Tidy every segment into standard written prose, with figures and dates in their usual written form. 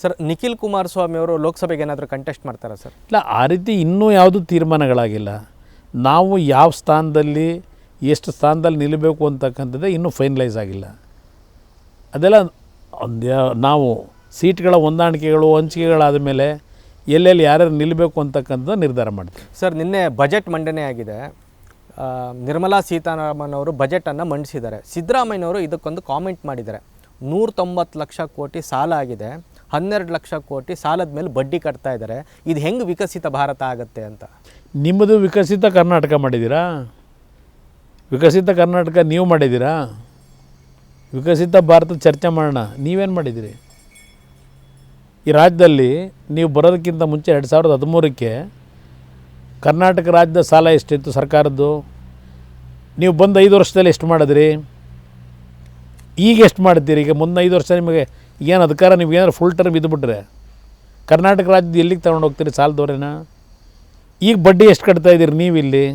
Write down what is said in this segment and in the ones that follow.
Sir, Nikhil Kumaraswamy ಅವರು ಲೋಕಸಭೆಗೆ ಏನಾದರೂ ಕಂಟೆಸ್ಟ್ ಮಾಡ್ತಾರಾ ಸರ್? ಇಲ್ಲ, ಆ ರೀತಿ ಇನ್ನೂ ಯಾವುದೂ ತೀರ್ಮಾನಗಳಾಗಿಲ್ಲ. ನಾವು ಯಾವ ಸ್ಥಾನದಲ್ಲಿ ಎಷ್ಟು ಸ್ಥಾನದಲ್ಲಿ ನಿಲ್ಲಬೇಕು ಅಂತಕ್ಕಂಥದ್ದೇ ಇನ್ನೂ ಫೈನಲೈಸ್ ಆಗಿಲ್ಲ. ಅದೆಲ್ಲ ನಾವು ಸೀಟ್ಗಳ ಹೊಂದಾಣಿಕೆಗಳು ಹಂಚಿಕೆಗಳಾದ ಮೇಲೆ ಎಲ್ಲೆಲ್ಲಿ ಯಾರ್ಯಾರು ನಿಲ್ಲಬೇಕು ಅಂತಕ್ಕಂಥದ್ದು ನಿರ್ಧಾರ ಮಾಡ್ತೀವಿ. ಸರ್, ನಿನ್ನೆ ಬಜೆಟ್ ಮಂಡನೆ ಆಗಿದೆ. ನಿರ್ಮಲಾ ಸೀತಾರಾಮನ್ ಅವರು ಬಜೆಟನ್ನು ಮಂಡಿಸಿದ್ದಾರೆ. ಸಿದ್ದರಾಮಯ್ಯನವರು ಇದಕ್ಕೊಂದು ಕಾಮೆಂಟ್ ಮಾಡಿದ್ದಾರೆ. 190 ಲಕ್ಷ ಕೋಟಿ ಸಾಲ ಆಗಿದೆ, 12 ಲಕ್ಷ ಕೋಟಿ ಸಾಲದ ಮೇಲೆ ಬಡ್ಡಿ ಕಟ್ತಾ ಇದ್ದಾರೆ. ಇದು ಹೆಂಗೆ ವಿಕಸಿತ ಭಾರತ ಆಗುತ್ತೆ ಅಂತ? ನಿಮ್ಮದು ವಿಕಸಿತ ಕರ್ನಾಟಕ ಮಾಡಿದ್ದೀರಾ? ವಿಕಸಿತ ಕರ್ನಾಟಕ ನೀವು ಮಾಡಿದ್ದೀರಾ? ವಿಕಸಿತ ಭಾರತ ಚರ್ಚೆ ಮಾಡೋಣ. ನೀವೇನು ಮಾಡಿದ್ದೀರಿ? ಈ ರಾಜ್ಯದಲ್ಲಿ ನೀವು ಬರೋದಕ್ಕಿಂತ ಮುಂಚೆ 2013ಕ್ಕೆ ಕರ್ನಾಟಕ ರಾಜ್ಯದ ಸಾಲ ಎಷ್ಟಿತ್ತು ಸರ್ಕಾರದ್ದು? ನೀವು ಬಂದು 5 ವರ್ಷದಲ್ಲಿ ಎಷ್ಟು ಮಾಡಿದ್ರಿ? ಈಗ ಎಷ್ಟು ಮಾಡ್ತೀರಿ? ಈಗ ಮುಂದೆ 5 ವರ್ಷ ನಿಮಗೆ ಏನು ಅಧಿಕಾರ, ನೀವು ಏನಾದ್ರು ಫುಲ್ ಟರ್ಮ್ ಇದ್ದುಬಿಟ್ರೆ ಕರ್ನಾಟಕ ರಾಜ್ಯದ ಎಲ್ಲಿಗೆ ತಗೊಂಡು ಹೋಗ್ತೀರಿ ಸಾಲದವ್ರೇನ? ಈಗ ಬಡ್ಡಿ ಎಷ್ಟು ಕಟ್ತಾಯಿದ್ದೀರಿ ನೀವು ಇಲ್ಲಿ?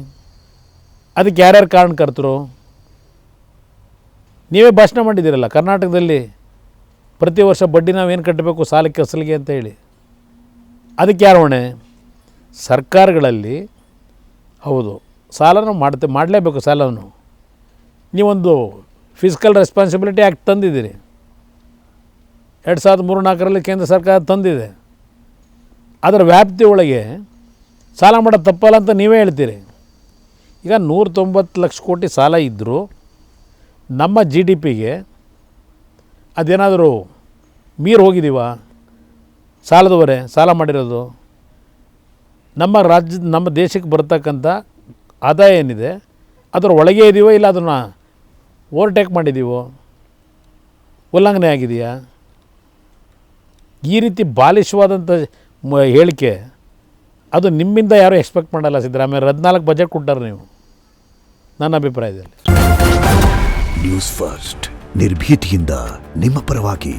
ಅದಕ್ಕೆ ಯಾರ್ಯಾರು ಕಾರಣಕರ್ತರು? ನೀವೇ ಭಾಷಣ ಮಾಡಿದ್ದೀರಲ್ಲ ಕರ್ನಾಟಕದಲ್ಲಿ ಪ್ರತಿ ವರ್ಷ ಬಡ್ಡಿ ನಾವೇನು ಕಟ್ಟಬೇಕು ಸಾಲಕ್ಕೆ ಅಸಲಿಗೆ ಅಂತ ಹೇಳಿ. ಅದಕ್ಕೆ ಯಾರು ಹೊಣೆ? ಸರ್ಕಾರಗಳಲ್ಲಿ. ಹೌದು, ಸಾಲನೂ ಮಾಡಲೇಬೇಕು. ಸಾಲವನ್ನು ನೀವೊಂದು ಫಿಸಿಕಲ್ ರೆಸ್ಪಾನ್ಸಿಬಿಲಿಟಿ ಆ್ಯಕ್ಟ್ ತಂದಿದ್ದೀರಿ. 2003-4ರಲ್ಲಿ ಕೇಂದ್ರ ಸರ್ಕಾರ ತಂದಿದೆ. ಅದರ ವ್ಯಾಪ್ತಿ ಒಳಗೆ ಸಾಲ ಮಾಡೋದು ತಪ್ಪಲ್ಲ ಅಂತ ನೀವೇ ಹೇಳ್ತೀರಿ. ಈಗ 190 ಲಕ್ಷ ಕೋಟಿ ಸಾಲ ಇದ್ದರೂ ನಮ್ಮ ಜಿ ಡಿ ಪಿಗೆ ಅದೇನಾದರೂ ಮೀರಿ ಹೋಗಿದ್ದೀವ? ಸಾಲದವರೇ ಸಾಲ ಮಾಡಿರೋದು. ನಮ್ಮ ದೇಶಕ್ಕೆ ಬರ್ತಕ್ಕಂಥ ಆದಾಯ ಏನಿದೆ ಅದರ ಒಳಗೆ ಇದೀವೋ ಇಲ್ಲ ಅದನ್ನು ಓವರ್ಟೇಕ್ ಮಾಡಿದ್ದೀವೋ? ಉಲ್ಲಂಘನೆ ಆಗಿದೆಯಾ? ಈ ರೀತಿ ಬಾಲಿಶವಾದಂಥ ಹೇಳಿಕೆ ಅದು ನಿಮ್ಮಿಂದ ಯಾರೂ ಎಕ್ಸ್ಪೆಕ್ಟ್ ಮಾಡಲ್ಲ. ಸಿದ್ದರಾಮಯ್ಯ 14 ಬಜೆಟ್ ಕೊಟ್ಟಾರೆ ನೀವು, ನನ್ನ ಅಭಿಪ್ರಾಯದಲ್ಲಿ. ನ್ಯೂಸ್ ಫಸ್ಟ್ ನಿರ್ಭೀತಿಯಿಂದ ನಿಮ್ಮ ಪರವಾಗಿ.